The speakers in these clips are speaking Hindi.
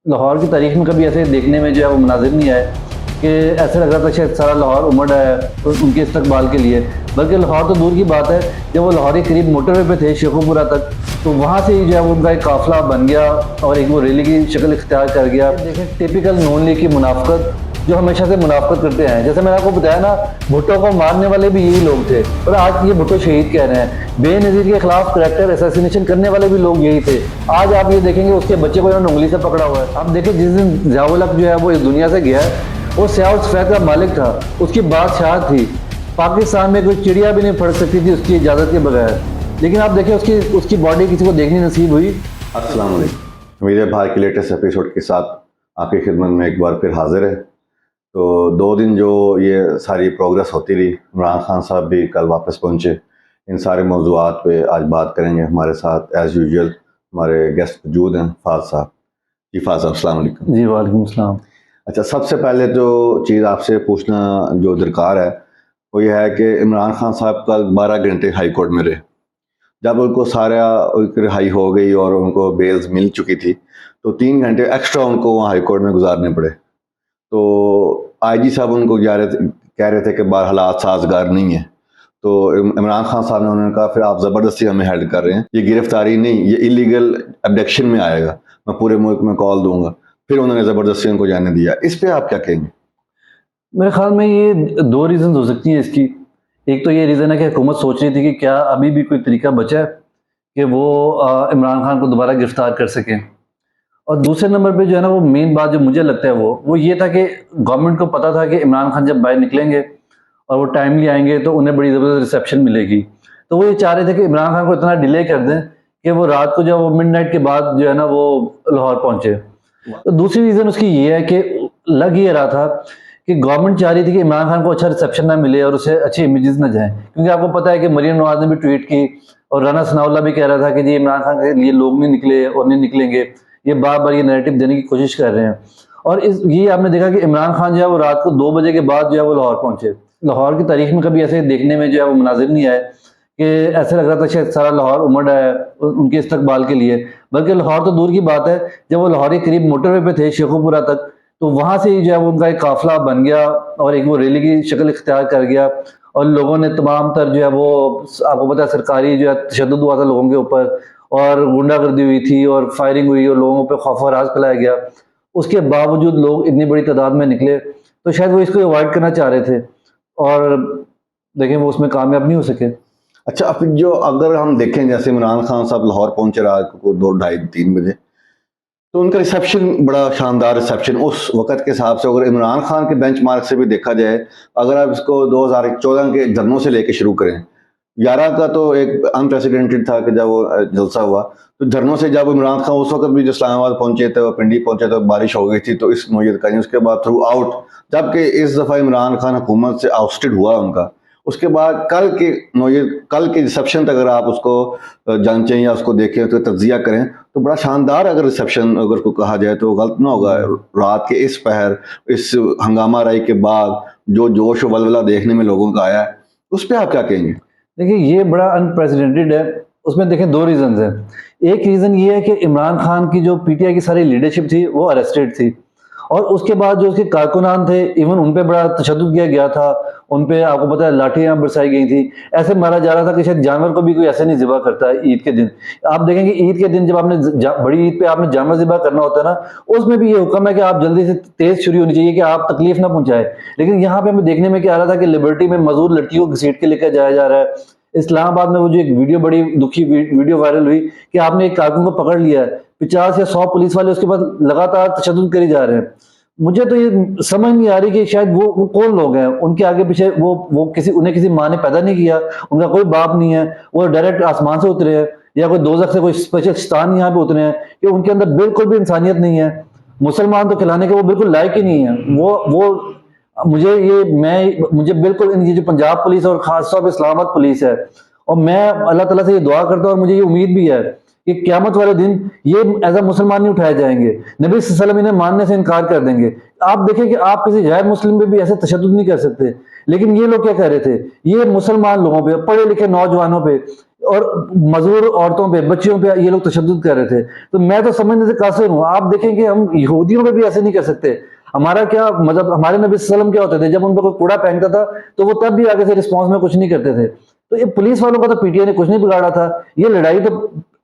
लाहौर की तारीख में कभी ऐसे देखने में जो है वो मनाजिर नहीं आए कि ऐसे लग रहा था शायद सारा लाहौर उमड़ आया है उनके इस्तकबाल के लिए। बल्कि लाहौर तो दूर की बात है, जब वो लाहौर के करीब मोटरवे पे थे शेखुपुरा तक, तो वहाँ से ही जो है वो उनका एक काफ़िला बन गया और एक वो रैली की शक्ल इख्तियार कर गया। देखें टिपिकल नून लीग की मुनाफकत, जो हमेशा से मुनाफकत करते हैं। जैसे मैंने आपको बताया ना, भुट्टो को मारने वाले भी यही लोग थे और आज ये भुट्टो शहीद कह रहे हैं। बेनज़ीर के खिलाफ करैक्टर असैसिनेशन करने वाले भी लोग यही थे। आज आप ये देखेंगे उसके बच्चे को इन्होंने उंगली से पकड़ा हुआ है। आप देखिए जिस दिन ज़ियाउल हक जो है वो इस दुनिया से गया है, वो स्याह सफ़ेद का मालिक था, उसकी बादशाह थी। पाकिस्तान में कोई चिड़िया भी नहीं फड़क सकती थी उसकी इजाज़त के बगैर। लेकिन आप देखिए उसकी बॉडी किसी को देखनी नसीब हुई। अस्सलाम वालेकुम। मेरे भाई के लेटेस्ट एपिसोड के साथ आपकी खिदमत में एक बार फिर हाजिर है। तो 2 दिन जो ये सारी प्रोग्रेस होती रही, इमरान खान साहब भी कल वापस पहुंचे। इन सारे मौज़ूआत पे आज बात करेंगे। हमारे साथ एज़ यूजुअल हमारे गेस्ट मौजूद हैं, फाज साहब। जी फाज साहब अस्सलाम वालेकुम। जी वालेकुम अस्सलाम। अच्छा, सबसे पहले जो चीज़ आपसे पूछना जो दरकार है वो ये है कि इमरान खान साहब कल 12 घंटे हाई कोर्ट में रहे। जब उनको सारा रिहाई हो गई और उनको बेल्स मिल चुकी थी, तो 3 घंटे एक्स्ट्रा उनको वहाँ हाई कोर्ट में गुजारने पड़े। तो आईजी साहब उनको कह रहे थे कि बाहर हालात साजगार नहीं है। तो इमरान खान साहब ने उन्होंने कहा फिर आप ज़बरदस्ती हमें हेल्ड कर रहे हैं, ये गिरफ्तारी नहीं, ये इलीगल अबडक्शन में आएगा, मैं पूरे मुल्क में कॉल दूंगा। फिर उन्होंने ज़बरदस्ती उनको जाने दिया। इस पर आप क्या कहेंगे? मेरे ख्याल में ये 2 रीज़न हो सकती हैं इसकी। एक तो ये रीज़न है कि हुकूमत सोच रही थी कि क्या अभी भी कोई तरीका बचा है कि वो इमरान खान को दोबारा गिरफ्तार कर सकें। और दूसरे नंबर पे जो है ना, वो मेन बात जो मुझे लगता है वो ये था कि गवर्नमेंट को पता था कि इमरान खान जब बाहर निकलेंगे और वो टाइमली आएंगे तो उन्हें बड़ी ज़बरदस्त रिसेप्शन मिलेगी। तो वो ये चाह रहे थे कि इमरान खान को इतना डिले कर दें कि वो रात को जब वो मिडनाइट के बाद जो है ना वो लाहौर पहुंचे। तो दूसरी रीज़न उसकी ये है कि लग ये रहा था कि गवर्नमेंट चाह रही थी कि इमरान खान को अच्छा रिसेप्शन ना मिले और उसे अच्छे इमेजेस ना जाएं। क्योंकि आपको पता है कि मरीम नवाज ने भी ट्वीट की और राना सनाउल्लाह भी कह रहा था कि जी इमरान खान के लिए लोग नहीं निकले और नहीं निकलेंगे। ये बार बार ये नैरेटिव देने की कोशिश कर रहे हैं। और ये आपने देखा कि इमरान खान जो है वो रात को 2 बजे के बाद जो है वो लाहौर पहुंचे। लाहौर की तारीख में कभी ऐसे देखने में जो है वो मनाजिर नहीं आए कि ऐसे लग रहा था शायद सारा लाहौर उमड़ आया है उनके इस्तकबाल के लिए। बल्कि लाहौर तो दूर की बात है, जब वो लाहौर के करीब मोटरवे पे थे शेखुपुरा तक, तो वहाँ से ही जो है वो उनका एक काफ़िला बन गया और एक वो रैली की शक्ल इख्तियार कर गया। और लोगों ने तमाम तर जो है वो, आपको पता है सरकारी जो है तशद्दुद हुआ था लोगों के ऊपर और गुंडागर्दी हुई थी और फायरिंग हुई और लोगों पे खौफ और राज फैलाया गया। उसके बावजूद लोग इतनी बड़ी तादाद में निकले, तो शायद वो इसको अवॉइड करना चाह रहे थे और देखें वो उसमें कामयाब नहीं हो सके। अच्छा, अब जो अगर हम देखें जैसे इमरान खान साहब लाहौर पहुंचे रात को 2, ढाई, 3 बजे, तो उनका रिसेप्शन बड़ा शानदार रिसेप्शन उस वक़्त के हिसाब से अगर इमरान खान के बेंचमार्क से भी देखा जाए, अगर आप इसको 2014 के धरनों से लेके शुरू करें, 11 का तो एक अनप्रेसिडेंटेड था कि जब वो जलसा हुआ, तो धरनों से जब इमरान खान उस वक़्त भी जो इस्लामाबाद पहुंचे थे और पिंडी पहुंचे थे, बारिश हो गई थी तो इस नोयत का उसके बाद थ्रू आउट, जबकि इस दफ़ा इमरान खान हुकूमत से आउस्टेड हुआ उनका, उसके बाद कल के रिसेप्शन तक अगर आप उसको जांचें या उसको देखें, उसका तज्जिया करें, तो बड़ा शानदार अगर रिसेप्शन अगर को कहा जाए तो गलत ना होगा। रात के इस पहर, इस हंगामा राई के बाद जो जोश और वलवला देखने में लोगों का आया है, उस पर आप क्या कहेंगे? देखिए ये बड़ा अनप्रेसिडेंटेड है। उसमें देखें 2 रीज़न्स हैं। एक रीज़न ये है कि इमरान खान की जो पीटीआई की सारी लीडरशिप थी वो अरेस्टेड थी और उसके बाद जो उसके कारकुनान थे, इवन उन पे बड़ा तशद्दुद किया गया था। उन पे आपको पता है लाठियां बरसाई गई थी। ऐसे मारा जा रहा था कि शायद जानवर को भी कोई ऐसे नहीं ज़िबा करता है ईद के दिन। आप देखेंगे ईद के दिन जब आपने बड़ी ईद पे आपने जानवर ज़िबा करना होता है ना, उसमें भी ये हुक्म है कि आप जल्दी से तेज छुरी होनी चाहिए कि आप तकलीफ ना पहुंचाए। लेकिन यहाँ पे हमें देखने में क्या आ रहा था कि लिबर्टी में मजदूर लड़कियों को घसीट के लेकर जाया जा रहा है। इस्लामाबाद में वो जो एक वीडियो, बड़ी दुखी वीडियो वायरल हुई कि आपने एक कारकुन को पकड़ लिया है, 50 या 100 पुलिस वाले उसके बाद लगातार तशद्दुद करी जा रहे हैं। मुझे तो ये समझ नहीं आ रही कि शायद वो कौन लोग हैं उनके आगे पीछे। वो उन्हें किसी माँ ने पैदा नहीं किया, उनका कोई बाप नहीं है, वो डायरेक्ट आसमान से उतरे हैं या कोई दोजख से कोई स्पेशल स्थान यहाँ पे उतरे हैं कि उनके अंदर बिल्कुल भी इंसानियत नहीं है। मुसलमान तो खिलाने के वो बिल्कुल लायक ही नहीं है। वो मुझे बिल्कुल ये जो पंजाब पुलिस और खासतौर पर इस्लामाबाद पुलिस है, और मैं अल्लाह ताला से ये दुआ करता हूँ और मुझे ये उम्मीद भी है कि क़यामत वाले दिन ये एज अ मुसलमान नहीं उठाए जाएंगे। नबी सल्लल्लाहु अलैहि वसल्लम इन्हें मानने से इनकार कर देंगे। आप देखें कि आप किसी गैर मुस्लिम पे भी ऐसे तशद्दुद नहीं कर सकते, लेकिन ये लोग क्या कर रहे थे, ये मुसलमान लोगों पे, पढ़े लिखे नौजवानों पे और मजदूर औरतों पे, बच्चियों पे ये लोग तशद्दुद कर रहे थे। तो मैं तो समझने से कासिर हूँ। आप देखेंगे हम यहूदियों पे भी ऐसे नहीं कर सकते। हमारा क्या मतलब, हमारे नबी सल्लम क्या होते थे, जब उन पर कोई कूड़ा फेंकता था तो वो तब भी आगे से रिस्पॉन्स में कुछ नहीं करते थे। तो ये पुलिस वालों का तो पीटीआई ने कुछ नहीं बिगाड़ा था। ये लड़ाई तो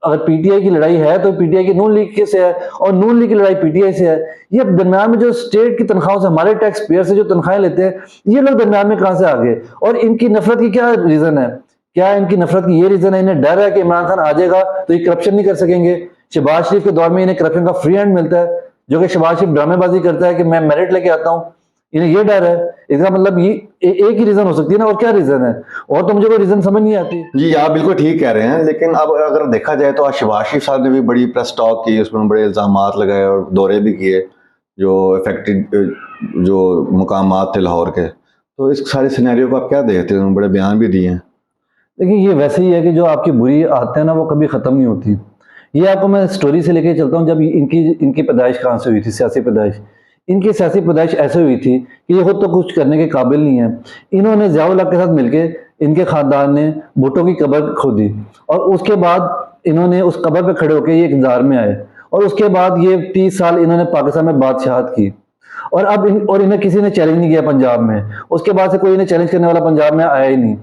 अगर पीटीआई की लड़ाई है तो पीटीआई की नून लीग से है, और नून लीग की लड़ाई पीटीआई से है। ये दरम्यान में जो स्टेट की तनख्वाहों से, हमारे टैक्स पेयर से जो तनख्वाहें लेते हैं, ये लोग दरम्यान में कहां से आ गए? और इनकी नफरत की क्या रीजन है? क्या इनकी नफरत की ये रीजन है, इन्हें डर है कि इमरान खान आ जाएगा तो ये करप्शन नहीं कर सकेंगे। शहबाज शरीफ के दौर में इन्हें करप्शन का फ्री हैंड मिलता है, जो कि शहबाज शरीफ ड्रामेबाजी करता है कि मैं मेरिट लेके आता हूं, इन्हें ये डर है। इसका मतलब ये एक ही रीजन हो सकती है ना, और क्या रीजन है? और तो मुझे कोई रीजन समझ नहीं आती। जी आप बिल्कुल ठीक कह रहे हैं, लेकिन अब अगर देखा जाए तो आज शहबाज शरीफ साहब ने भी बड़ी प्रेस टॉक की, उसमें बड़े इल्जामात लगाए और दौरे भी किए जो इफेक्टेड जो मुकामात थे लाहौर के। तो इस सारे सिनेरियो को आप क्या देखते हैं? उन्होंने बड़े बयान भी दिए हैं। देखिए, ये वैसे ही है कि जो आपकी बुरी आदतें हैं ना, वो कभी ख़त्म नहीं होती। ये आपको मैं स्टोरी से लेके चलता हूँ। जब इनकी इनकी पैदाइश कहाँ से हुई थी, सियासी पैदाइश, इनकी सियासी पैदाइश ऐसे हुई थी कि ये खुद तो कुछ करने के काबिल नहीं है। इन्होंने ज़ियाउल हक के साथ मिलके, इनके खानदान ने भुट्टो की कब्र खोदी, और उसके बाद इन्होंने उस कब्र पे खड़े होकर ये इक़्तिदार में आए, और उसके बाद ये 30 साल इन्होंने पाकिस्तान में बादशाहत की। और अब इन्हें किसी ने चैलेंज नहीं किया पंजाब में। उसके बाद से कोई इन्हें चैलेंज करने वाला पंजाब में आया ही नहीं।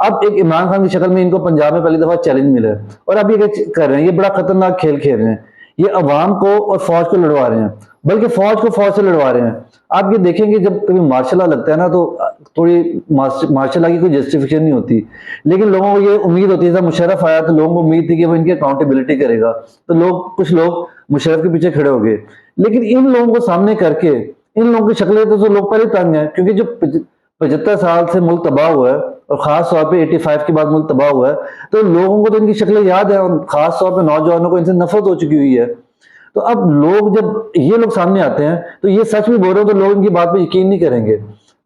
अब एक इमरान खान की शक्ल में इनको पंजाब में पहली दफा चैलेंज मिला है, और अब ये कर रहे हैं, ये बड़ा खतरनाक खेल खेल रहे हैं। ये अवाम को और फौज को लड़वा रहे हैं, बल्कि फौज को फौज से लड़वा रहे हैं। आप ये देखेंगे जब कभी मार्शल लॉ लगता है ना, तो थोड़ी मार्शल लॉ की कोई जस्टिफिकेशन नहीं होती, लेकिन लोगों को ये उम्मीद होती है। जब मुशर्रफ आया तो लोगों को उम्मीद थी कि वो इनकी अकाउंटेबिलिटी करेगा, तो कुछ लोग मुशर्रफ के पीछे खड़े हो गए। लेकिन इन लोगों को सामने करके, इन लोगों की शक्लें तो लोग पहले तंग हैं, क्योंकि जो 75 साल से मुल्क तबाह हुआ है, और खास तौर पे 85 के बाद मुल्क तबाह हुआ है, तो लोगों को तो इनकी शक्लें याद है, और खास तौर पे नौजवानों को इनसे नफरत हो चुकी हुई है। तो अब लोग, जब ये लोग सामने आते हैं तो ये सच भी बोल रहे हो, तो लोग इनकी बात पे यकीन नहीं करेंगे।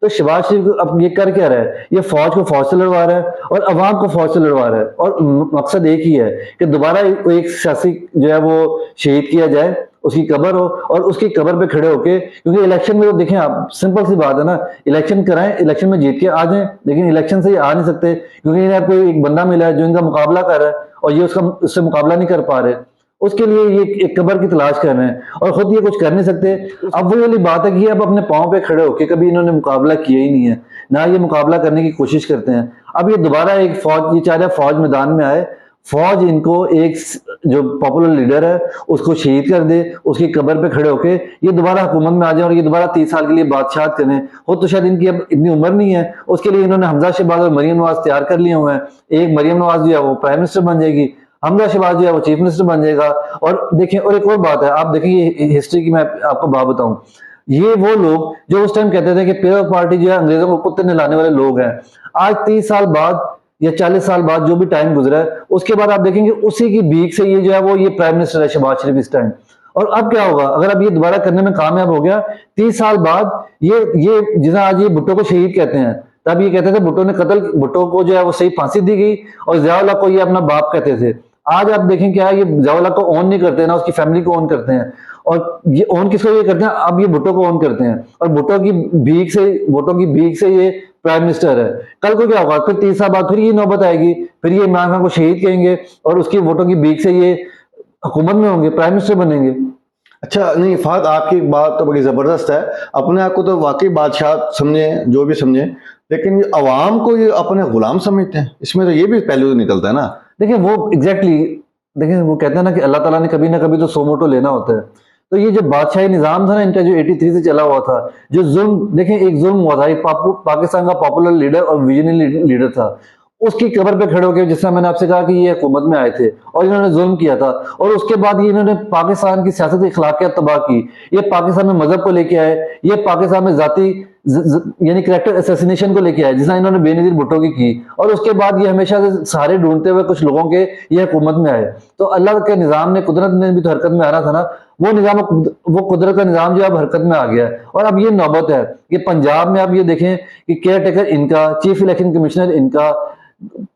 तो शहबाज शरीफ अब ये कर क्या रहा है? ये फौज को फौज से लड़वा रहा है और अवाम को फौज से लड़वा रहा है, और मकसद एक ही है कि दोबारा एक सियासी जो है वो शहीद किया जाए, उसकी कब्र हो, और उसकी कब्र पे खड़े होके, क्योंकि इलेक्शन में तो देखें आप, सिंपल सी बात है ना, इलेक्शन कराएं, इलेक्शन में जीत के आ जाएं, लेकिन इलेक्शन से ये आ नहीं सकते, क्योंकि इन्हें कोई एक बंदा मिला है जो इनका मुकाबला कर रहा है, और ये उससे मुकाबला नहीं कर पा रहे। उसके लिए ये एक कब्र की तलाश कर रहे हैं, और खुद ये कुछ कर नहीं सकते। अब वही वाली बात है कि अब अपने पांव पे खड़े होके, कभी इन्होंने मुकाबला किया ही नहीं है, ना ये मुकाबला करने की कोशिश करते हैं। अब ये दोबारा एक फौज, ये चाह रहे फौज मैदान में आए, फौज इनको एक जो पॉपुलर लीडर है उसको शहीद कर दे, उसकी कब्र पे खड़े होके ये दोबारा हुकूमत में आ जाए, और ये दोबारा 30 साल के लिए बादशाहत करें। हो तो शायद इनकी अब इतनी उम्र नहीं है, उसके लिए इन्होंने हमजा शहबाज और मरियम नवाज तैयार कर लिए हुए हैं। एक मरियम नवाज जो है वो प्राइम मिनिस्टर बन जाएगी, हमजा शहबाज जो है वो चीफ मिनिस्टर बन जाएगा। और देखिए, और एक और बात है, आप देखिए हिस्ट्री की मैं आपको बात बताऊं, ये वो लोग जो उस टाइम कहते थे कि पीपल्स पार्टी जो है अंग्रेजों को कुत्ते नहलाने वाले लोग हैं, आज 30 साल बाद या 40 साल बाद जो भी टाइम गुजरा है, उसके बाद आप देखेंगे उसी की भीख से ये जो है वो ये प्राइम मिनिस्टर है शहबाज शरीफ इस टाइम। और अब क्या होगा अगर अब ये दोबारा करने में कामयाब हो गया 30 साल बाद? ये जिसे आज ये भुट्टो को शहीद कहते हैं, तब ये कहते थे भुट्टो को जो है वो सही फांसी दी गई, और ज़ियाउल हक को ये अपना बाप कहते थे। आज आप देखें क्या है, ये ज़ियाउल हक को ऑन नहीं करते ना, उसकी फैमिली को ऑन करते हैं। और ये ऑन किसको ये करते हैं? अब ये भुट्टो को ऑन करते हैं, और भुट्टो की भीख से ये प्राइम मिनिस्टर है। कल को क्या होगा? फिर 30 साल बाद फिर ये नौबत आएगी, फिर ये इमरान खान को शहीद कहेंगे, और उसकी वोटों की भीख से ये हुकूमत में होंगे, प्राइम मिनिस्टर बनेंगे। अच्छा नहीं फाद, आपकी बात तो बड़ी ज़बरदस्त है। अपने आप को तो वाकई बादशाह समझे, जो भी समझे, लेकिन ये अवाम को ये अपने गुलाम समझते हैं, इसमें तो ये भी पहलू निकलता है ना। देखिए वो एग्जैक्टली, देखिए वो कहते हैं ना कि अल्लाह ताला ने कभी ना कभी तो सोमोटो लेना होता है। तो ये जो बादशाही निजाम था ना इनका, जो 83 से चला हुआ था, जो जुल्म, देखें एक जुल्म हुआ था, पाकिस्तान का पॉपुलर लीडर और विजनरी लीडर था, उसकी कब्र पे खड़े होकर, जिससे मैंने आपसे कहा कि ये हुकूमत में आए थे और इन्होंने जुल्म किया था, और उसके बाद ये इन्होंने पाकिस्तान की सियासत की अखलाकियात तबाह की। ये पाकिस्तान में मजहब को लेके आए, ये पाकिस्तान में जाति यानी कैरेक्टर असैसिनेशन को लेके आए, जिसना इन्होंने बेनजीर भुट्टो की, और उसके बाद ये हमेशा से सहारे ढूंढते हुए कुछ लोगों के ये हुकूमत में आए। तो अल्लाह के निजाम ने, कुदरत ने भी तो हरकत में आना था ना, वो निजाम, वो कुदरत का निजाम जो अब हरकत में आ गया है। और अब ये नौबत है कि पंजाब में आप ये देखें कि केयर टेकर इनका, चीफ इलेक्शन कमिश्नर इनका,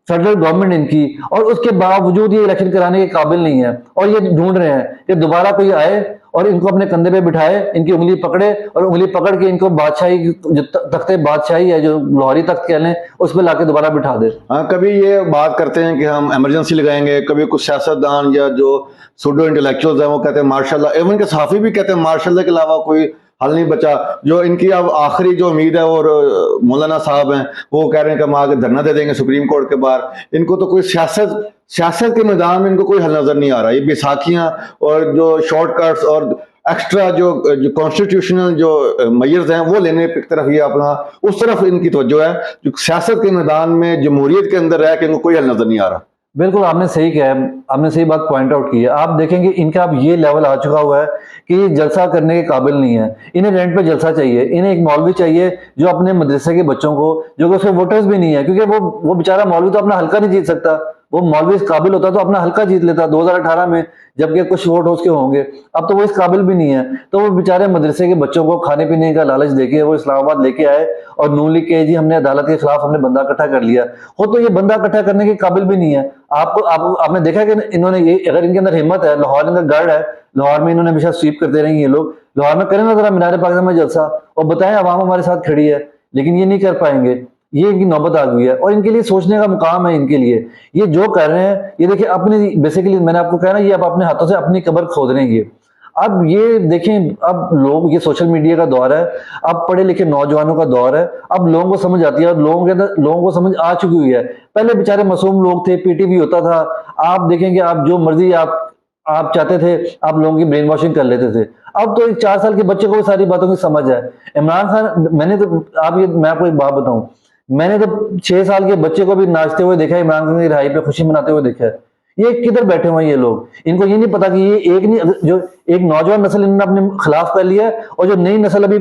फेडरल गवर्नमेंट इनकी, और उसके बावजूद ये इलेक्शन कराने के काबिल नहीं है, और ये ढूंढ रहे हैं कि दोबारा कोई आए और इनको अपने कंधे पे बिठाए, इनकी उंगली पकड़े और उंगली पकड़ के इनको बादशाही जो तख्ते बादशाही है, जो लाहौरी तख्त कह लें, उस पर लाके दोबारा बिठा दे। हाँ, कभी ये बात करते हैं कि हम इमरजेंसी लगाएंगे, कभी कुछ सियासतदान या जो सूडो इंटेलेक्चुअल्स हैं वो कहते हैं मार्शल, एवन के सहाफ़ी भी कहते हैं मार्शल के अलावा कोई हल नहीं बचा। जो इनकी अब आखिरी जो उम्मीद है, और मौलाना साहब हैं वो कह रहे हैं कि हम आगे धरना दे देंगे सुप्रीम कोर्ट के बाहर। इनको तो कोई सियासत के मैदान में इनको कोई हल नजर नहीं आ रहा। ये बैसाखियां और जो शॉर्टकट्स और एक्स्ट्रा जो कॉन्स्टिट्यूशनल जो मेजर्स हैं वो लेने की तरफ ये अपना उस तरफ इनकी तवज्जो है, जो सियासत के मैदान में जमहूरियत के अंदर रह के इनको कोई हल नजर नहीं आ रहा। बिल्कुल आपने सही कहा है, आपने सही बात पॉइंट आउट की है। आप देखेंगे इनका अब ये लेवल आ चुका हुआ है कि ये जलसा करने के काबिल नहीं है। इन्हें रेंट पे जलसा चाहिए, इन्हें एक मौलवी चाहिए जो अपने मदरसे के बच्चों को, जो कि उसके वोटर्स भी नहीं है, क्योंकि वो बेचारा मौलवी तो अपना हल्का नहीं जीत सकता। वो मौलवी इस काबिल होता तो अपना हल्का जीत लेता 2018 में, जबकि कुछ वोट उसके होंगे। अब तो वो इस काबिल भी नहीं है, तो वो बेचारे मदरसे के बच्चों को खाने पीने का लालच देके वो इस्लामाबाद लेके आए और नून लीग के जी हमने अदालत के खिलाफ हमने बंदा इकट्ठा कर लिया। हो तो ये बंदा इकट्ठा करने के काबिल भी नहीं है। आपने देखा कि इन्होंने ये, अगर इनके अंदर हिम्मत है, लाहौर इनका गढ़ है, लाहौर में इन्होंने हमेशा स्वीप करते रहेंगे ये लोग। लाहौर में करें ना जरा मीनार पाकिस्तान में जलसा और बताएं अवाम हमारे साथ खड़ी है, लेकिन ये नहीं कर पाएंगे। ये इनकी नौबत आ गई है और इनके लिए सोचने का मुकाम है इनके लिए। ये जो कर रहे हैं, ये देखिए अपनी, बेसिकली मैंने आपको कहा ना, ये अब अपने हाथों से अपनी कब्र खोद रहे हैं ये। अब ये देखें, अब लोग, ये सोशल मीडिया का दौर है, अब पढ़े लिखे नौजवानों का दौर है, अब लोगों को समझ आती है और लोगों के अंदर लोगों को समझ आ चुकी हुई है। पहले बेचारे मासूम लोग थे, पीटीवी होता था, आप देखेंगे आप जो मर्जी आप चाहते थे आप लोगों की ब्रेन वॉशिंग कर लेते थे। अब तो एक 4 साल के बच्चे को भी सारी बातों की समझ है। इमरान खान, मैं आपको एक बात बताऊं, मैंने तो 6 साल के बच्चे को भी नाचते हुए देखा है, इमरान खान की रिहाई पे खुशी मनाते हुए देखा है। ये किधर बैठे हुए हैं ये लोग? इनको ये नहीं पता कि ये एक नहीं, जो एक नौजवान नस्ल इन्होंने अपने खिलाफ कर लिया है और जो नई नस्ल अभी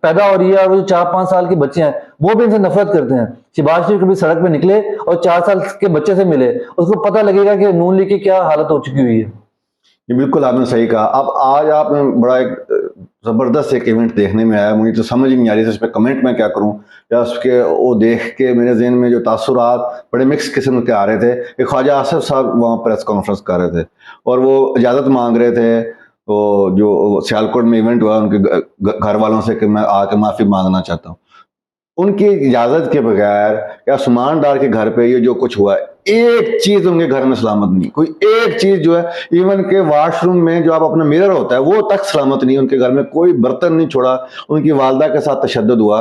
पैदा हो रही है और वो जो 4-5 साल के बच्चे हैं वो भी इनसे नफरत करते हैं। शहबाज शरीफ कभी सड़क पे निकले और 4 साल के बच्चे से मिले, उसको पता लगेगा कि नून लीग की क्या हालत हो चुकी हुई है। ये बिल्कुल आपने सही कहा। अब आज आपने बड़ा एक ज़बरदस्त एक इवेंट देखने में आया, मुझे तो समझ ही नहीं आ रही थी इस पर कमेंट मैं क्या करूं, या उसके वो देख के मेरे जहन में जो तासुरात बड़े मिक्स किस्म के आ रहे थे कि ख्वाजा आसिफ साहब वहाँ प्रेस कॉन्फ्रेंस कर रहे थे और वो इजाज़त मांग रहे थे, तो जो सियालकोट में इवेंट हुआ उनके घर वालों से कि मैं आके माफ़ी मांगना चाहता हूँ। उनकी इजाज़त के बगैर या सुमान डार के घर पे ये जो कुछ हुआ है, एक चीज उनके घर में सलामत नहीं, कोई एक चीज जो है, इवन के वॉशरूम में जो आप अपना मिरर होता है वो तक सलामत नहीं। उनके घर में कोई बर्तन नहीं छोड़ा। उनकी वालदा के साथ तशद्दुद हुआ।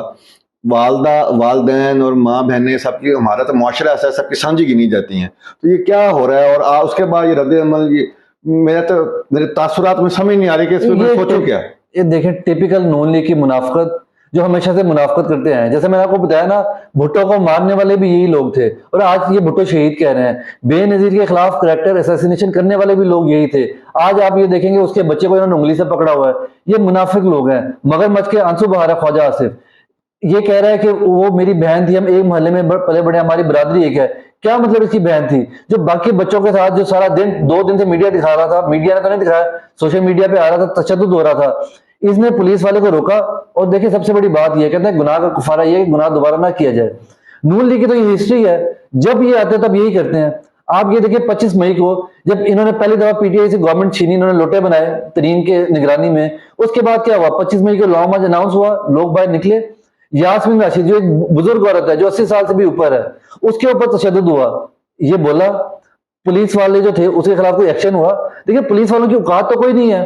वालदा, वालदैन और माँ बहनें सबकी, हमारा तो मुआशरा ऐसा है सबकी सांझी गिनी जाती हैं। तो ये क्या हो रहा है? और उसके बाद ये रद्द अमल, ये मेरे तासुरात में समझ नहीं आ रही कि इसमें मैं सोचूं क्या। ये देखें टिपिकल नून लीग की मुनाफकत, जो हमेशा से मुनाफकत करते हैं। जैसे मैंने आपको बताया ना, भुट्टो को मारने वाले भी यही लोग थे और आज ये भुट्टो शहीद कह रहे हैं। बेनजीर के खिलाफ करैक्टर असैसिनेशन करने वाले भी लोग यही थे। आज आप ये देखेंगे उसके बच्चे को इन्होंने उंगली से पकड़ा हुआ है। ये मुनाफिक लोग हैं। मगरमच्छ के आंसू बहा रहा ख्वाजा आसिफ। ये कह रहा है कि वो मेरी बहन थी, हम एक मोहल्ले में पले बड़े, हमारी बरादरी एक है। क्या मतलब इसकी बहन थी? जो बाकी बच्चों के साथ जो सारा दिन 2 दिन से मीडिया दिखा रहा था, मीडिया ने तो नहीं दिखाया, सोशल मीडिया पे आ रहा था, तशद्दुद हो रहा था, इसने पुलिस वाले को रोका। और देखिए सबसे बड़ी बात यह, कहते हैं गुनाह का कुफारा ये कि गुनाह दोबारा ना किया जाए। नून लीग की तो ये हिस्ट्री है, जब ये आते हैं तब यही करते हैं। आप ये देखिए 25 मई को जब इन्होंने पहली दफा पीटीआई से गवर्नमेंट छीनी, इन्होंने लोटे बनाए तरीन के निगरानी में। उसके बाद क्या हुआ? 25 मई को लॉ मार्च अनाउंस हुआ, लोग बाहर निकले। यास्मीन राशिद जो एक बुजुर्ग औरत है, जो 80 साल से भी ऊपर है, उसके ऊपर तशद्दुद हुआ। ये बोला, पुलिस वाले जो थे उसके खिलाफ कोई एक्शन हुआ। देखिए पुलिस वालों की औकात तो कोई नहीं है,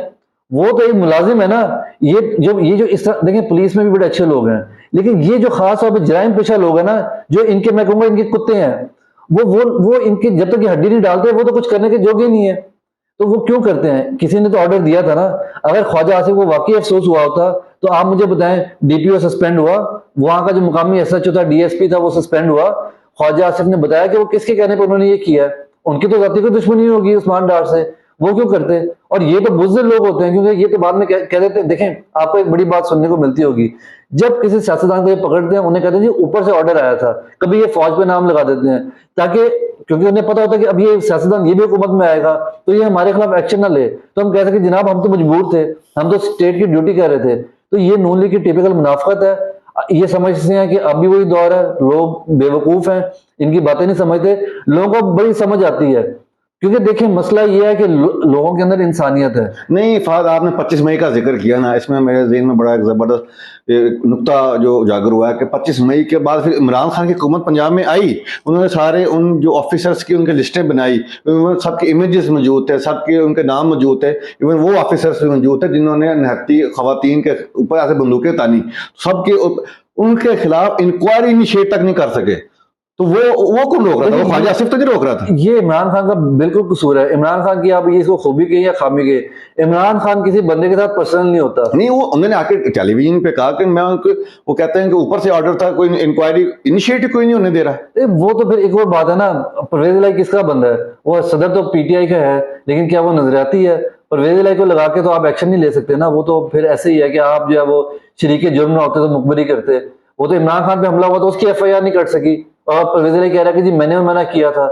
वो तो एक मुलाजिम है ना। ये जो इस तरह, देखिए पुलिस में भी बड़े अच्छे लोग हैं, लेकिन ये जो खास तौर पर जराइम पेशा लोग हैं ना, जो इनके, मैं कहूंगा इनके कुत्ते हैं, वो इनकी जब तक ये हड्डी नहीं डालते वो तो कुछ करने के जोगे नहीं है। तो वो क्यों करते हैं? किसी ने तो ऑर्डर दिया था ना। अगर ख्वाजा आसिफ को वाकई अफसोस हुआ होता तो आप मुझे बताएं, डीपीओ सस्पेंड हुआ, वहां का जो मुकामी एसएचओ था, डीएसपी था, वो सस्पेंड हुआ। ख्वाजा आसिफ ने बताया कि वो किसके कहने पर उन्होंने ये किया है। उनकी तो जाति को दुश्मनी होगी उस्मान डार से, वो क्यों करते? और ये तो बुज़दिल लोग होते हैं, क्योंकि ये तो बाद में कह देते हैं। देखें आपको एक बड़ी बात सुनने को मिलती होगी, जब किसी सियासतदान को ये पकड़ते हैं उन्हें कहते हैं जी ऊपर से ऑर्डर आया था। कभी ये फौज पे नाम लगा देते हैं ताकि, क्योंकि उन्हें पता होता है कि अब ये सियासतदान ये भी हुकूमत में आएगा तो ये हमारे खिलाफ एक्शन ना ले, तो हम कह सके जनाब हम तो मजबूर थे, हम तो स्टेट की ड्यूटी कर रहे थे। तो ये नून लीग की टिपिकल मुनाफकत है। ये समझते हैं कि अभी वही दौर है, लोग बेवकूफ हैं, इनकी बातें नहीं समझते। लोगों को बड़ी समझ आती है। क्योंकि देखिए मसला ये है कि लोगों के अंदर इंसानियत है। नहीं फाद, आपने 25 मई का जिक्र किया ना, इसमें मेरे ज़हन में बड़ा एक ज़बरदस्त एक नुक्ता जो उजागर हुआ है कि 25 मई के बाद फिर इमरान खान की हुकूमत पंजाब में आई, उन्होंने सारे उन जो ऑफिसर्स की उनकी लिस्टें बनाई, सबके इमेजेस मौजूद थे, सबके उनके नाम मौजूद थे, इवन वो ऑफिसर्स भी मौजूद थे जिन्होंने निहत्ती खवातीन के ऊपर ऐसे बंदूकें तानी, सबके उनके खिलाफ इंक्वायरी इनिशिएट तक नहीं कर सके। तो वो कौन रोक रहा था? वो ख्वाजा आसिफ तो नहीं रोक रहा था। ये इमरान खान का बिल्कुल कसूर है। इमरान खान की आप ये इसको खूबी कही या खामी कही, इमरान खान किसी बंदे के साथ पर्सनल नहीं होता। नहीं, वो उन्होंने आके टेलीविजन पे कहा कि मैं उनको, वो कहते हैं कि ऊपर से ऑर्डर था, कोई इंक्वायरी इनिशिएटिव कोई नहीं होने दे रहा। वो तो फिर एक और बात है ना, परवेज इलाही किसका बंदा है? वो सदर तो पीटीआई का है, लेकिन क्या वो नजरियाती है? परवेज इलाही को लगा के तो आप एक्शन नहीं ले सकते ना। वो तो फिर ऐसे ही है कि आप जो है वो शरीके जुर्म ना होते तो मुखबरी करते। वो तो इमरान खान पे हमला हुआ तो उसकी एफआईआर नहीं कट सकी, और परवेज इलाही कह रहा है कि जी मैंने मना किया था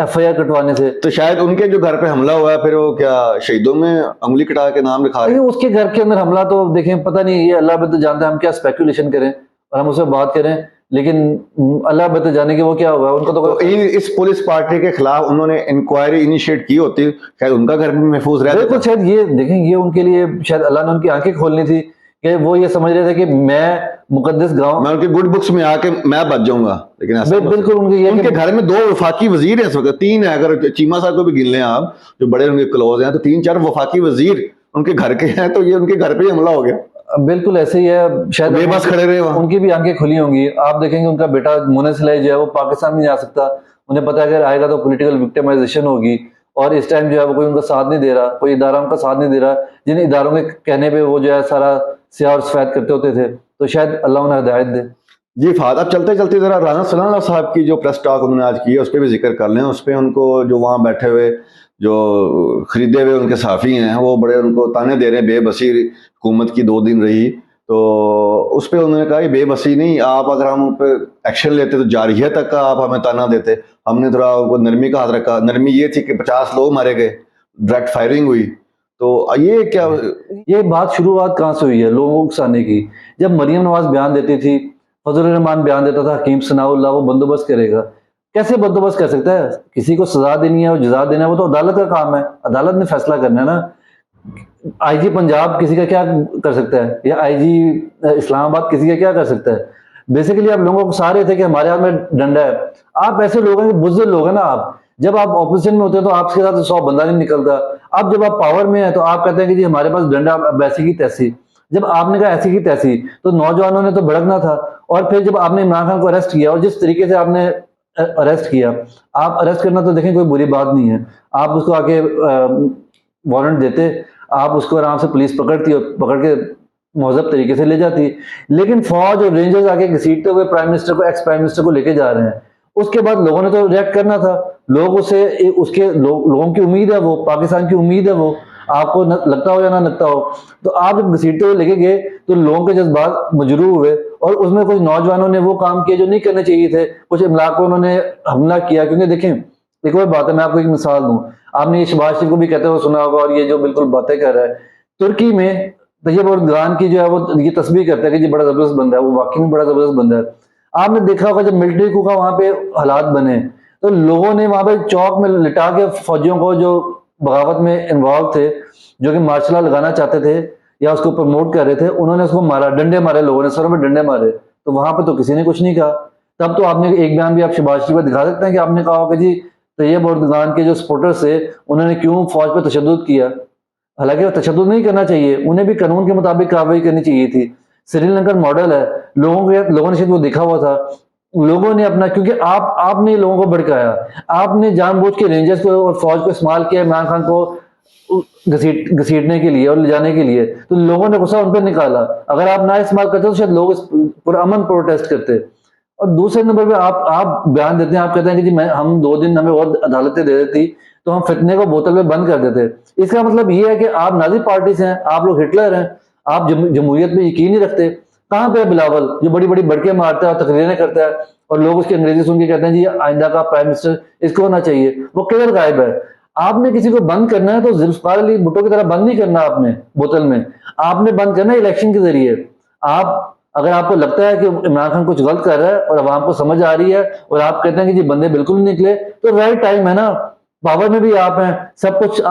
एफआईआर कटवाने से। तो शायद उनके जो घर पे हमला हुआ है, फिर वो क्या शहीदों में उंगली कटा के नाम लिखा रहे हैं? लेकिन उसके घर के अंदर हमला तो देखें, पता नहीं, ये अल्लाह बेहतर जानता है, हम क्या स्पेकुलेशन करें और हम उससे बात करें, लेकिन अल्लाह बेहतर जाने कि वो क्या होगा। उनको तो तो इस पुलिस पार्टी के खिलाफ उन्होंने इंक्वायरी इनिशिएट की होती, शायद उनका घर भी महफूज रहता। बिल्कुल, शायद ये देखें, ये उनके लिए शायद अल्लाह ने उनकी आंखें खोलनी थी कि वो ये समझ रहे थे कि मैं मुकद्दस गांव, मैं उनके गुड बुक्स में आके मैं बच जाऊंगा, लेकिन ऐसा बिल्कुल उनके घर में 2 वफाकी वजीर हैं इस वक्त, 3 है, अगर चीमा साहब को भी गिन लें आप, जो बड़े उनके क्लोज हैं, तो 3-4 वफाकी वजीर उनके घर के हैं। तो ये उनके घर पे ही हमला हो गया। बिल्कुल ऐसे ही है। शायद बेबस खड़े रहे वहां। उनकी भी आंखें खुली होंगी। आप देखेंगे उनका बेटा मुनस इलाही जो है वो पाकिस्तान नहीं जा सकता, उन्हें पता है अगर आएगा तो पॉलिटिकल विक्टिमाइजेशन होगी, और इस टाइम जो है वो कोई उनका साथ नहीं दे रहा, कोई इदारा उनका साथ नहीं दे रहा, जिन इदारों के कहने पे वो जो है सारा स्याह और सफेद करते होते थे। तो शायद अल्लाह उन्हें हिदायत दे। जी फाद, अब चलते चलते जरा राना सलाउल्लाह साहब की जो प्रेस टॉक उन्होंने आज की है उस पर भी जिक्र कर लें। उस पर उनको जो वहाँ बैठे हुए जो खरीदे हुए उनके साफ़ी हैं वो बड़े उनको ताने दे रहे हैं, बेबसी हुकूमत की 2 दिन रही। तो उस पर उन्होंने कहा ये बेबसी नहीं, आप अगर हम उन पर एक्शन लेते तो जारहियत तक का आप हमें ताना देते। हमने थोड़ा उनको नरमी का हाथ रखा। नरमी ये थी कि 50 लोग मारे गए, डायरेक्ट फायरिंग हुई। तो ये क्या, ये बात शुरुआत कहाँ से हुई है लोगों को उकसाने की? जब मरियम नवाज बयान देती थी, फजल रहमान बयान देता था, हकीम सनाउल्लाह वो बंदोबस्त करेगा। कैसे बंदोबस्त कर सकता है? किसी को सजा देनी है और जजा देना है वो तो अदालत का काम है, अदालत ने फैसला करना है ना। आईजी पंजाब किसी का क्या कर सकता है, या आईजी इस्लामाबाद किसी का क्या कर सकता है? बेसिकली आप लोगों को सारे थे कि हमारे हाथ में डंडा है। आप ऐसे लोग हैं, बुज़दिल लोग हैं ना आप। जब आप ऑपोजिशन में होते हैं तो आपके साथ 100 बंदा नहीं निकलता। अब जब आप पावर में है तो आप कहते हैं कि जी हमारे पास डंडा, अब ऐसी की तैसी। जब आपने कहा ऐसी की तैसी तो नौजवानों ने तो भड़कना था। और फिर जब आपने इमरान खान को अरेस्ट किया, और जिस तरीके से आपने अरेस्ट किया, आप अरेस्ट करना तो देखें कोई बुरी बात नहीं है, आप उसको आके वारंट देते, आप उसको आराम से पुलिस पकड़ती और पकड़ के महजब तरीके से ले जाती। लेकिन फौज और रेंजर्स आके घसीटते हुए प्राइम मिनिस्टर को, एक्स प्राइम मिनिस्टर को लेके जा रहे हैं। उसके बाद लोगों ने तो रिएक्ट करना था। लोग उसे, उसके लोगों की उम्मीद है, वो पाकिस्तान की उम्मीद है, वो आपको लगता हो या ना लगता हो। तो आप जब घसीटते हुए लेके गए तो लोगों के जज्बात मजरूह हुए, और उसमें कुछ नौजवानों ने वो काम किए जो नहीं करने चाहिए थे। कुछ इमलाक को उन्होंने हमला किया। क्योंकि देखें, एक और बात है, मैं आपको एक मिसाल दूं। आपने ये शहबाज शरीफ को भी कहते हुए सुना होगा, और ये जो बिल्कुल बातें कर रहा है, तुर्की में तैयब एर्दोगान की जो है वो ये तस्वीर करता है कि जी बड़ा जबरदस्त बंदा है, वो वाकई में बड़ा जबरदस्त बंदा है। आपने देखा होगा जब मिलिट्री को का वहां पे हालात बने तो लोगों ने वहां पे चौक में लिटा के फौजियों को जो बगावत में इन्वॉल्व थे, जो कि मार्शल लॉ लगाना चाहते थे या उसको प्रमोट कर रहे थे, उन्होंने उसको मारा, डंडे मारे, लोगों ने सरों में डंडे मारे। तो वहां पे तो किसी ने कुछ नहीं कहा। तब तो आपने एक बयान भी आप शहबाज शरीफ को दिखा सकते हैं कि आपने कहा होगा जी तैयब एर्दोगान के जो सपोर्टर्स थे उन्होंने क्यों फौज पर तशद्दुद किया। हालांकि वो तशद्दुद नहीं करना चाहिए, उन्हें भी कानून के मुताबिक कार्रवाई करनी चाहिए थी। श्रीलंकन मॉडल है, लोगों ने शायद वो देखा हुआ था। लोगों ने अपना, क्योंकि आपने लोगों को भड़काया, आपने जानबूझ के रेंजर्स को और फौज को इस्तेमाल किया इमरान खान को घसीटने के लिए और ले जाने के लिए, तो लोगों ने गुस्सा उन पर निकाला। अगर आप ना इस्तेमाल करते तो शायद लोग अमन प्रोटेस्ट करते। और दूसरे नंबर पे आप बयान देते हैं, आप कहते हैं कि जी हम 2 दिन हमें और अदालतें दे देती तो हम फितने को बोतल में बंद कर देते। इसका मतलब ये है कि आप नाजी पार्टी से हैं, आप लोग हिटलर हैं, आप जमहूरियत में यकीन नहीं रखते। कहाँ पे है बिलावल जो बड़ी बड़ी बड़के मारता है और तकरीरें करता है, और लोग उसकी अंग्रेजी सुन के कहते हैं जी आइंदा का प्राइम मिनिस्टर इसको होना चाहिए, वो किधर गायब है? आपने किसी को बंद करना है तो जुल्फकार अली भुट्टो की तरह बंद नहीं करना आपने बोतल में, आपने बंद करना है इलेक्शन के जरिए। आप, अगर आपको लगता है कि इमरान खान कुछ गलत कर रहा है और अवाम को समझ आ रही है और आप कहते हैं कि जी बंदे बिल्कुल नहीं निकले, तो राइट टाइम है ना पावर में भी आप हैं, सब कुछ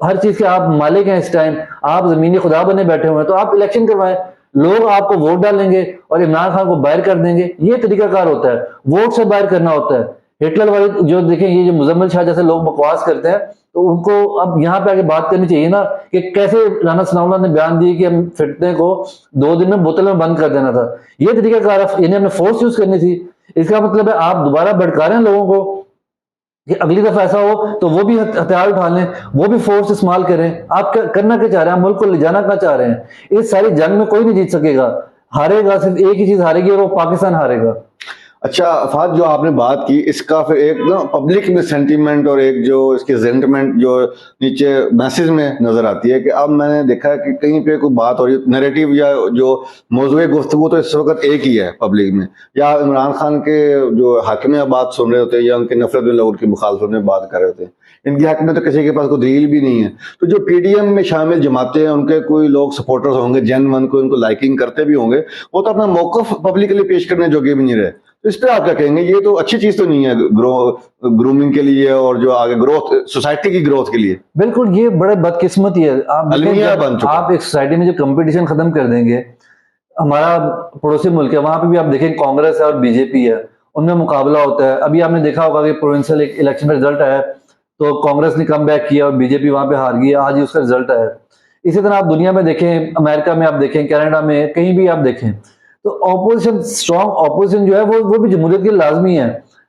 हर चीज के आप मालिक हैं, इस टाइम आप जमीनी खुदा बने बैठे हुए हैं, तो आप इलेक्शन करवाएं, लोग आपको वोट डालेंगे और इमरान खान को बाहर कर देंगे। ये तरीकाकार होता है, वोट से बाहर करना होता है। हिटलर वाले जो देखें, ये जो मुजम्मिल शाह जैसे लोग बकवास करते हैं, तो उनको अब यहाँ पे आके बात करनी चाहिए ना कि कैसे राना सनाउल्लाह ने बयान दिए कि हम फितने को 2 दिन में बोतल में बंद कर देना था। ये तरीकाकार यानी हमने फोर्स यूज करनी थी। इसका मतलब है आप दोबारा भड़का रहे हैं लोगों को कि अगली दफा ऐसा हो तो वो भी हथियार उठा लें, वो भी फोर्स इस्तेमाल करें। आप करना क्या चाह रहे हैं, मुल्क को ले जाना क्या चाह रहे हैं? इस सारी जंग में कोई नहीं जीत सकेगा, हारेगा सिर्फ एक ही चीज हारेगी और वो पाकिस्तान हारेगा। अच्छा फहद, जो आपने बात की इसका फिर एक ना पब्लिक में सेंटीमेंट और एक जो इसकी सेंटीमेंट जो नीचे मैसेज में नजर आती है कि अब मैंने देखा है कि कहीं पे कोई बात हो रही है, नैरेटिव या जो मौजूद गुफ्तगू तो इस वक्त एक ही है पब्लिक में, या इमरान खान के जो हक में बात सुन रहे होते हैं या उनके नफरत में लोग उनकी मुखालफत में बात कर रहे होते हैं, इनके हक में तो किसी के पास कोई दलील भी नहीं है। तो जो पीडीएम में शामिल जमाते हैं उनके कोई लोग सपोर्टर्स होंगे, जेन वन को उनको लाइकिंग करते भी होंगे, वो तो अपना मौकफ पब्लिकली पेश करने जोगे भी नहीं रहे। तो इस पे आप क्या कहेंगे? ये तो अच्छी चीज तो नहीं है ग्रूमिंग के लिए और जो आगे ग्रोथ, सोसाइटी की ग्रोथ के लिए। बिल्कुल, ये बड़े बदकिस्मती है। अलमिया बन चुका। आप एक सोसाइटी में जो कंपटीशन खत्म कर देंगे, हमारा पड़ोसी मुल्क है वहां पे भी आप देखें कांग्रेस है और बीजेपी है, उनमें मुकाबला होता है। अभी आपने देखा होगा कि प्रोविंशियल इलेक्शन में रिजल्ट आया तो कांग्रेस ने कम बैक किया और बीजेपी वहां पे हार गई, आज ही उसका रिजल्ट आया। इसी तरह आप दुनिया में देखें, अमेरिका में आप देखें, कनाडा में, कहीं भी आप देखें, तो ऑपोजिशन, स्ट्रॉन्ग ऑपोजिशन जो है वो भी जमहूरियत के लाजमी है,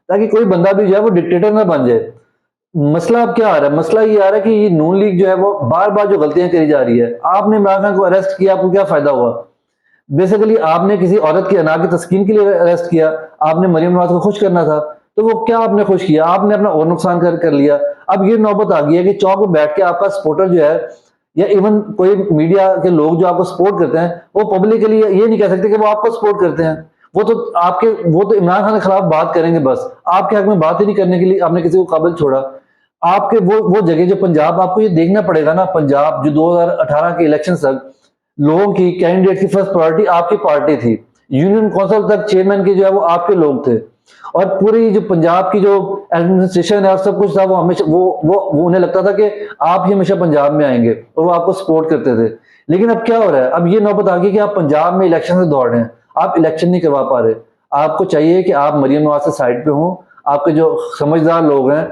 ताकि कोई बंदा भी जो है वो डिक्टेटर ना बन जाए। मसला अब क्या आ रहा है? मसला ये आ रहा है कि ये नून लीग जो है वो बार बार जो गलतियां करी जा रही है। आपने इमरान खान को अरेस्ट किया, आपको क्या फायदा हुआ? बेसिकली आपने किसी औरत की अना की तस्कीन के लिए अरेस्ट किया, आपने मरियम नवाज को खुश करना था, तो वो क्या आपने खुश किया? आपने अपना और नुकसान कर लिया। अब ये नौबत आ गई है कि चौक में बैठ के आपका सपोर्टर जो है या इवन कोई मीडिया के लोग जो आपको सपोर्ट करते हैं, वो पब्लिकली ये नहीं कह सकते कि वो आपको सपोर्ट करते हैं। वो तो इमरान खान के खिलाफ बात करेंगे, बस आपके हक में बात ही नहीं करने के लिए आपने किसी को काबिल छोड़ा। आपके वो जगह जो पंजाब, आपको ये देखना पड़ेगा ना, पंजाब जो 2018 के इलेक्शन तक लोगों की, कैंडिडेट की फर्स्ट प्रायोरिटी आपकी पार्टी थी। यूनियन काउंसिल तक चेयरमैन के जो है वो आपके लोग थे, और पूरी जो पंजाब की जो एडमिनिस्ट्रेशन है और सब कुछ था वो हमेशा वो उन्हें लगता था कि आप ही हमेशा पंजाब में आएंगे और वो आपको सपोर्ट करते थे। लेकिन अब क्या हो रहा है? अब ये नौबत आ गई कि आप पंजाब में इलेक्शन से दौड़ रहे हैं, आप इलेक्शन नहीं करवा पा रहे। आपको चाहिए कि आप मरियम नवाज से साइड पे हों, आपके जो समझदार लोग हैं,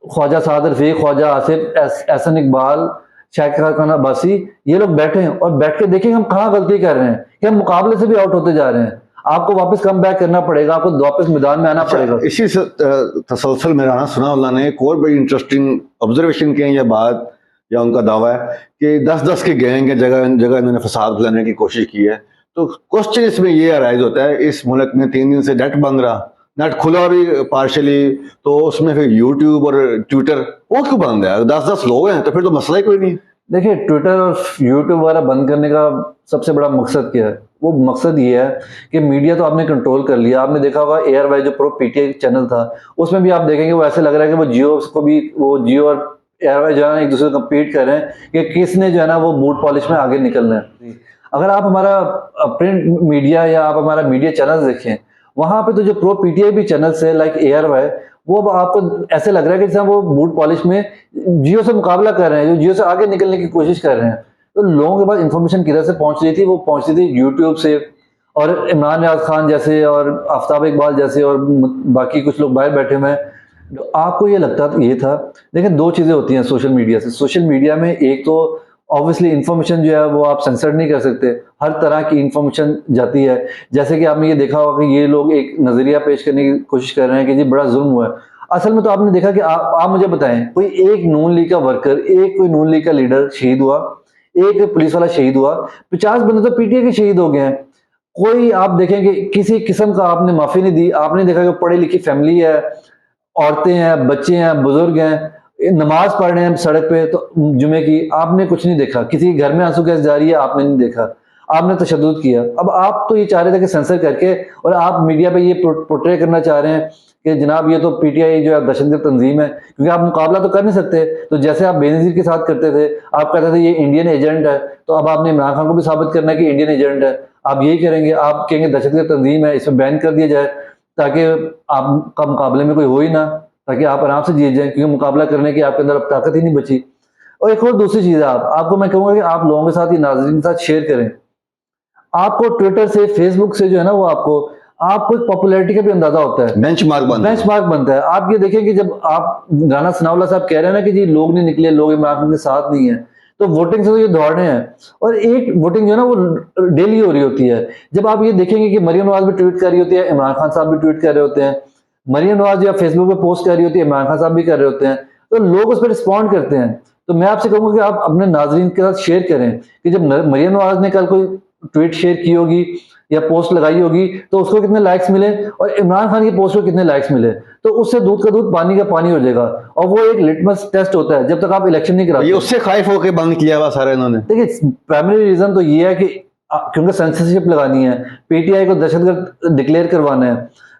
ख्वाजा साद रफीक, ख्वाजा आसिफ, एहसन इकबाल, शाकिर खान अब्बासी, ये लोग बैठे हैं और बैठ के देखेंगे हम कहाँ गलती कर रहे हैं, कि हम मुकाबले से भी आउट होते जा रहे हैं। आपको वापस कम बैक करना पड़ेगा, आपको वापस मैदान में आना पड़ेगा। इसी तसलसल में राना सनाउल्लाह ने एक और बड़ी इंटरेस्टिंग ऑब्जर्वेशन की है, या बात या उनका दावा है कि 10-10 के गैंग है, जगह जगह इन्होंने फसाद फैलाने की कोशिश की है। तो क्वेश्चन इसमें ये अराइज होता है, इस मुल्क में 3 दिन से नेट बंद रहा, नेट खुला भी पार्शली, तो उसमें फिर यूट्यूब और ट्विटर वो क्यों बंद है? 10-10 लोग हैं तो फिर तो मसला ही कोई नहीं। देखिए, ट्विटर और यूट्यूब वगैरह बंद करने का सबसे बड़ा मकसद क्या है? वो मकसद ये है कि मीडिया तो आपने कंट्रोल कर लिया। आपने देखा होगा एयरवाई जो प्रो पीटीआई चैनल था, उसमें भी आप देखेंगे वो ऐसे लग रहा है कि वो जियो और एयरवाई जो है ना एक दूसरे को कम्पीट कर रहे हैं कि किसने जो है ना वो बूट पॉलिश में आगे निकलना है। अगर आप हमारा प्रिंट मीडिया या आप हमारा मीडिया चैनल देखें, वहां पे तो जो प्रो पीटीआई भी चैनल्स है लाइक एयरवाई, वो आपको ऐसे लग रहा है कि जैसे वो बूट पॉलिश में जियो से मुकाबला कर रहे हैं, जो जियो से आगे निकलने की कोशिश कर रहे हैं। तो लोगों के पास इंफॉर्मेशन किधर से पहुंच रही थी? वो पहुंच रही थी यूट्यूब से, और इमरान रियाज खान जैसे और आफ्ताब इकबाल जैसे और बाकी कुछ लोग बाहर बैठे हुए हैं। आपको ये लगता तो ये था। लेकिन 2 चीजें होती हैं सोशल मीडिया से। सोशल मीडिया में एक तो ऑब्वियसली इंफॉर्मेशन जो है वो आप सेंसर नहीं कर सकते, हर तरह की इंफॉर्मेशन जाती है। जैसे कि आपने ये देखा होगा कि ये लोग एक नजरिया पेश करने की कोशिश कर रहे हैं कि जी बड़ा जुल्म हुआ है। असल में तो आपने देखा कि आप मुझे बताएं, कोई एक नून लीग का वर्कर, एक कोई नून लीग का लीडर शहीद हुआ, एक पुलिस वाला शहीद हुआ, 50 बंदे तो पीटीआई के शहीद हो गए हैं। कोई आप देखें कि किसी किस्म का आपने माफी नहीं दी। आपने देखा कि पढ़ी लिखी फैमिली है, औरतें हैं, बच्चे हैं, बुजुर्ग हैं, नमाज पढ़ रहे हैं सड़क पे तो जुमे की, आपने कुछ नहीं देखा। किसी घर में आंसू गैस जा रही है, आपने नहीं देखा। आपने तशद्दुद किया। अब आप तो ये चाह रहे थे कि सेंसर करके, और आप मीडिया पे ये पोर्ट्रे करना चाह रहे हैं कि जनाब ये तो पीटीआई जो है दहशतगर्द तंजीम है, क्योंकि आप मुकाबला तो कर नहीं सकते। तो जैसे आप बेनजीर के साथ करते थे, आप कहते थे ये इंडियन एजेंट है, तो अब आपने इमरान खान को भी साबित करना है कि इंडियन एजेंट है। आप यही करेंगे, आप कहेंगे दहशतगर्द तंजीम है, इसमें बैन कर दिया जाए ताकि आपका मुकाबले में कोई हो ही ना। ताकि आप आराम से जीत जाएं, क्योंकि मुकाबला करने की आपके अंदर अब ताकत ही नहीं बची। और एक और दूसरी चीज़ है, आपको मैं कहूँगा कि आप लोगों के साथ, ये नाज़रीन के साथ शेयर करें। आपको ट्विटर से, फेसबुक से जो है ना, वो आपको एक पॉपुलैरिटी का भी अंदाजा होता है, बेंचमार्क बनता है। आप ये देखें कि जब आप राना सनाउल्लाह साहब कह रहे हैं ना कि जी लोग नहीं निकले, लोग इमरान खान के साथ नहीं है, तो वोटिंग से तो ये दौड़ रहे हैं, और एक वोटिंग जो है ना वो डेली हो रही होती है। जब आप ये देखेंगे कि मरियम नवाज भी ट्वीट कर रही होती है, इमरान खान साहब भी ट्वीट कर रहे होते हैं, मरियम नवाज या फेसबुक पे पोस्ट कर रही होती है, इमरान खान साहब भी कर रहे होते हैं, तो लोग उस पर रिस्पॉन्ड करते हैं। तो मैं आपसे कहूंगा कि आप अपने नाजरीन के साथ शेयर करें कि जब मरियम नवाज ने कल कोई ट्वीट शेयर की होगी या पोस्ट लगाई होगी तो उसको कितने लाइक्स मिले, और इमरान खान की पोस्ट को कितने लाइक्स मिले, तो उससे दूध का दूध पानी का पानी हो जाएगा। और वो एक लिटमस टेस्ट होता है जब तक आप इलेक्शन नहीं कराते। ये उससे खाइफ होकर बंद किया हुआ सारा इन्होंने। देखिए, प्राइमरी रीजन तो ये है कि क्योंकि सेंसरशिप लगानी है, पीटीआई को दहशतगर्द डिक्लेयर करवाना है,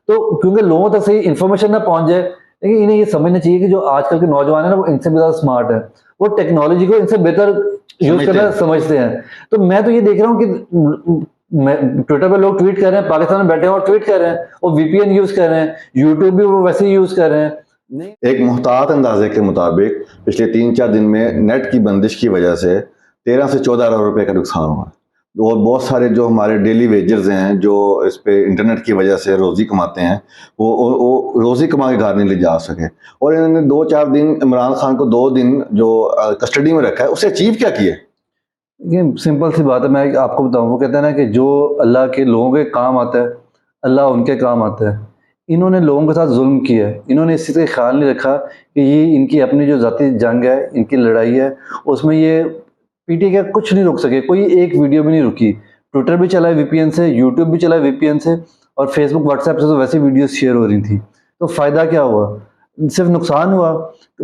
तो क्योंकि लोगों तक सही इंफॉर्मेशन ना पहुंच जाए। लेकिन इन्हें ये समझना चाहिए कि जो आजकल के नौजवान है ना, वो इनसे भी ज्यादा स्मार्ट है, वो टेक्नोलॉजी को इनसे बेहतर यूज करना समझते हैं। तो मैं तो ये देख रहा हूँ कि ट्विटर पे लोग ट्वीट कर रहे हैं, पाकिस्तान में बैठे हैं और ट्वीट कर रहे हैं, वो वीपीएन यूज कर रहे हैं, यूट्यूब भी वो वैसे ही यूज कर रहे हैं। एक मुहतात अंदाजे के मुताबिक पिछले 3-4 दिन में नेट की बंदिश की वजह से 13 से 14 अरब रुपए का नुकसान हुआ, और बहुत सारे जो हमारे डेली वेजर्स हैं जो इस पे इंटरनेट की वजह से रोज़ी कमाते हैं, वो रोज़ी कमा के घर नहीं ले जा सके। और इन्होंने 2-4 दिन इमरान खान को 2 दिन जो कस्टडी में रखा है, उससे अचीव क्या किए? ये सिंपल सी बात है, मैं आपको बताऊं, वो कहते हैं ना कि जो अल्लाह के लोगों के काम आता है, अल्लाह उनके काम आता है। इन्होंने लोगों के साथ जुल्म किया है, इन्होंने इस चीज़ का ख्याल नहीं रखा कि ये इनकी अपनी जो ज़ाती जंग है, इनकी लड़ाई है, उसमें ये पीटी का कुछ नहीं रोक सके, कोई एक वीडियो भी नहीं रुकी। ट्विटर भी चला है वीपीएन से, यूट्यूब भी चला है वीपीएन से, और फेसबुक व्हाट्सएप से तो वैसे वीडियोस शेयर हो रही थी। तो फ़ायदा क्या हुआ? सिर्फ नुकसान हुआ,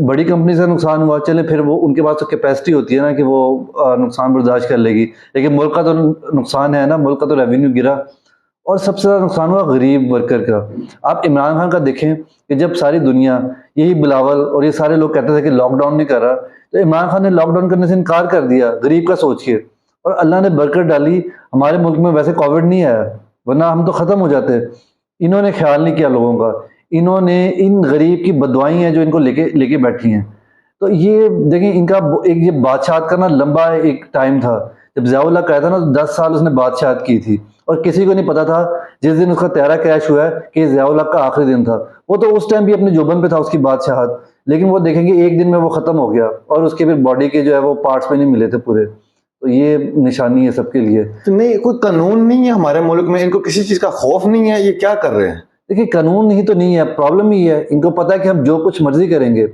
बड़ी कंपनी से नुकसान हुआ। चले, फिर वो उनके पास तो कैपेसिटी होती है ना कि वो नुकसान बर्दाश्त कर लेगी, लेकिन मुल्क का तो नुकसान है ना, मुल्क का तो रेवेन्यू गिरा। और सबसे ज़्यादा नुकसान हुआ गरीब वर्कर का। आप इमरान खान का देखें कि जब सारी दुनिया, यही बिलावल और ये सारे लोग कहते थे कि लॉकडाउन नहीं कर रहा, तो इमरान खान ने लॉकडाउन करने से इनकार कर दिया गरीब का सोच के, और अल्लाह ने बरकत डाली। हमारे मुल्क में वैसे कोविड नहीं आया, वरना हम तो ख़त्म हो जाते। इन्होंने ख्याल नहीं किया लोगों का, इन्होंने इन गरीब की बदवाई हैं जो इनको लेके बैठी हैं। तो ये देखें, इनका एक ये बादशाहत का ना लंबा एक टाइम था। जब ज़ियाउल्लाह का था ना, 10 साल उसने बादशाहत की थी, और किसी को नहीं पता था जिस दिन उसका तैयारा कैश हुआ है कि ज़ियाउल्लाह का आखिरी दिन था। वो तो उस टाइम भी अपने जोबन पे था उसकी बादशाहत, लेकिन वो देखेंगे एक दिन में वो ख़त्म हो गया, और उसके फिर बॉडी के जो है वो पार्ट्स पे नहीं मिले थे पूरे। तो ये निशानी है सबके लिए। तो नहीं, कोई कानून नहीं है हमारे मुल्क में, इनको किसी चीज़ का खौफ नहीं है, ये क्या कर रहे हैं? देखिए, कानून ही तो नहीं है, प्रॉब्लम ही है। इनको पता है कि हम जो कुछ मर्जी करेंगे।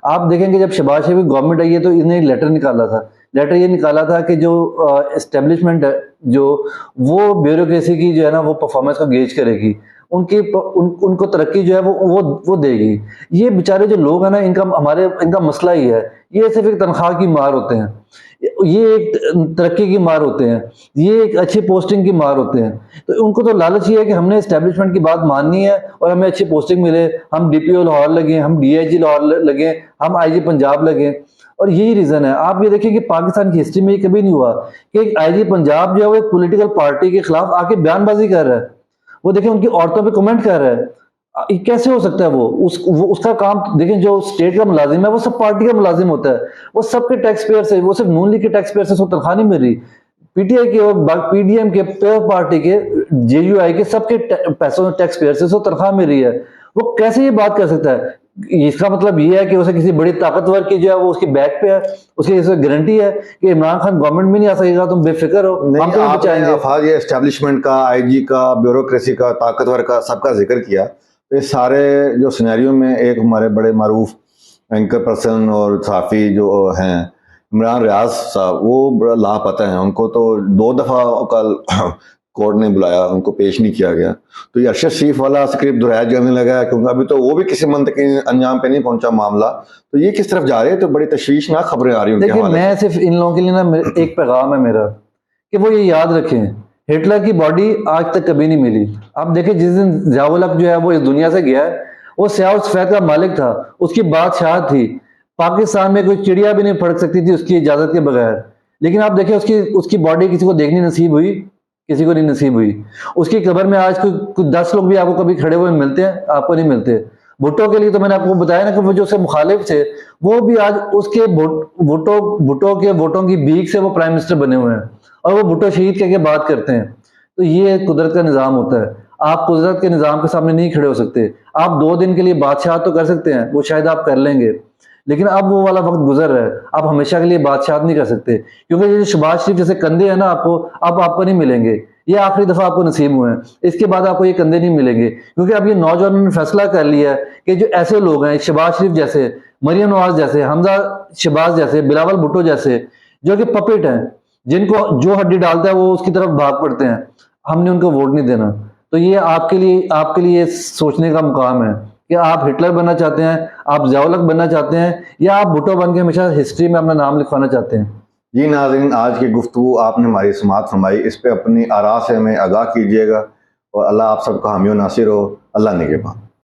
आप देखेंगे जब शहबाज शरीफ की गवर्नमेंट आई है तो इन्हें एक लेटर निकाला था। लेटर ये निकाला था कि जो एस्टेब्लिशमेंट है, जो वो ब्यूरोक्रेसी की जो है ना वो परफॉर्मेंस को गेज करेगी, उनको तरक्की जो है वो देगी। ये बेचारे जो लोग हैं ना, इनका मसला ही है, ये सिर्फ एक तनख्वाह की मार होते हैं, ये एक तरक्की की मार होते हैं, ये एक अच्छी पोस्टिंग की मार होते हैं। तो उनको तो लालच ये है कि हमने एस्टेब्लिशमेंट की बात माननी है और हमें अच्छी पोस्टिंग मिले, हम डीपीओ लाहौर लगे, हम डीआईजी लाहौर लगे, हम आईजी पंजाब लगे। और यही रीजन है। आप ये देखिए कि पाकिस्तान की हिस्ट्री में ये कभी नहीं हुआ कि एक आईजी पंजाब जो है वो एक पॉलिटिकल पार्टी के खिलाफ आके बयानबाजी कर रहा है। वो देखें उनकी औरतों पे कमेंट कर रहा है। ये कैसे हो सकता है? वो उसका काम देखें, जो स्टेट का मुलाजिम है वो सब पार्टी का मुलाजिम होता है, वो सबके टैक्स पेयर से, वो सिर्फ नून लीग के टैक्स पेयर से उसको तनख्वाह नहीं मिल रही। पीटीआई के और पीडीएम के, पार्टी के, जेयूआई के, सबके पैसों टैक्स पेयर से उसको तनख्वाह मिल रही है। वो कैसे ये बात कर सकता है? इसका मतलब ये है कि उसे किसी बड़ी ताकतवर की जो है वो उसकी बैक पे है, उसकी गारंटी है कि इमरान खान गवर्नमेंट में नहीं आ सकेगा, तुम बेफिक्र हो, हम तुम्हें बचाएंगे। ये एस्टेब्लिशमेंट का, आईजी का, ब्यूरोक्रेसी का, ताकतवर का, सबका जिक्र किया। तो ये सारे जो सिनेरियो में एक हमारे बड़े मारूफ एंकर पर्सन और सहाफ़ी जो हैं इमरान रियाज साहब, वो बड़ा लापता हैं। उनको तो 2 दफ़ा कल कोर्ट ने बुलाया, उनको पेश नहीं किया गया। तो ये अरशद शरीफ वाला स्क्रिप्ट दोहराया जाने लगा है, क्योंकि अभी तो वो भी किसी मंतकी अंजाम पे नहीं पहुंचा मामला। तो ये किस तरफ जा रहे हैं? तो बड़ी तशवीशनाक खबरें आ रही हैं। देखिए, मैं सिर्फ इन लोगों के लिए ना एक पैगाम है मेरा कि वो ये याद रखें, हिटलर की बॉडी आज तक कभी नहीं मिली। आप देखें, जिस दिन ज़ियाउल हक जो है वो इस दुनिया से गया है, वो स्याह और सफेद का मालिक था, उसकी बादशाह थी। पाकिस्तान में कोई चिड़िया भी नहीं फड़क सकती थी उसकी इजाजत के बगैर। लेकिन आप देखें, उसकी बॉडी किसी को देखनी नसीब हुई? किसी को नहीं नसीब हुई। उसकी कब्र में आज कुछ 10 लोग भी आपको कभी खड़े हुए मिलते हैं? आपको नहीं मिलते। भुट्टो के लिए तो मैंने आपको बताया ना कि वो जो उससे मुखालिफ थे वो भी आज उसके भुट्टो के वोटों की भीख से वो प्राइम मिनिस्टर बने हुए हैं और वो भुट्टो शहीद कह के बात करते हैं। तो ये कुदरत का निज़ाम होता है। आप कुदरत के निज़ाम के सामने नहीं खड़े हो सकते। आप 2 दिन के लिए बादशाह तो कर सकते हैं, वो शायद आप कर लेंगे, लेकिन अब वो वाला वक्त गुजर रहा है। आप हमेशा के लिए बादशाह नहीं कर सकते, क्योंकि ये जो शहबाज शरीफ जैसे कंधे हैं ना आपको, अब आपको नहीं मिलेंगे। ये आखिरी दफा आपको नसीब हुए हैं, इसके बाद आपको ये कंधे नहीं मिलेंगे, क्योंकि अब ये नौजवानों ने फैसला कर लिया है कि जो ऐसे लोग हैं, शहबाज शरीफ जैसे, मरियम नवाज जैसे, हमजा शहबाज जैसे, बिलावल भुट्टो जैसे, जो कि पपेट हैं, जिनको जो हड्डी डालता है वो उसकी तरफ भाग पड़ते हैं, हमने उनको वोट नहीं देना। तो ये आपके लिए सोचने का मुकाम है कि आप हिटलर बनना चाहते हैं, आप ज़ियाउल हक बनना चाहते हैं, या आप भुट्टो बन के हमेशा हिस्ट्री में अपना नाम लिखवाना चाहते हैं। जी नाज़रीन, आज की गुफ्तगू आपने हमारी समाअत फरमाई, इस पे अपनी आरा से हमें आगाह कीजिएगा और अल्लाह आप सबका हामी और नासिर हो। अल्लाह निगहबान।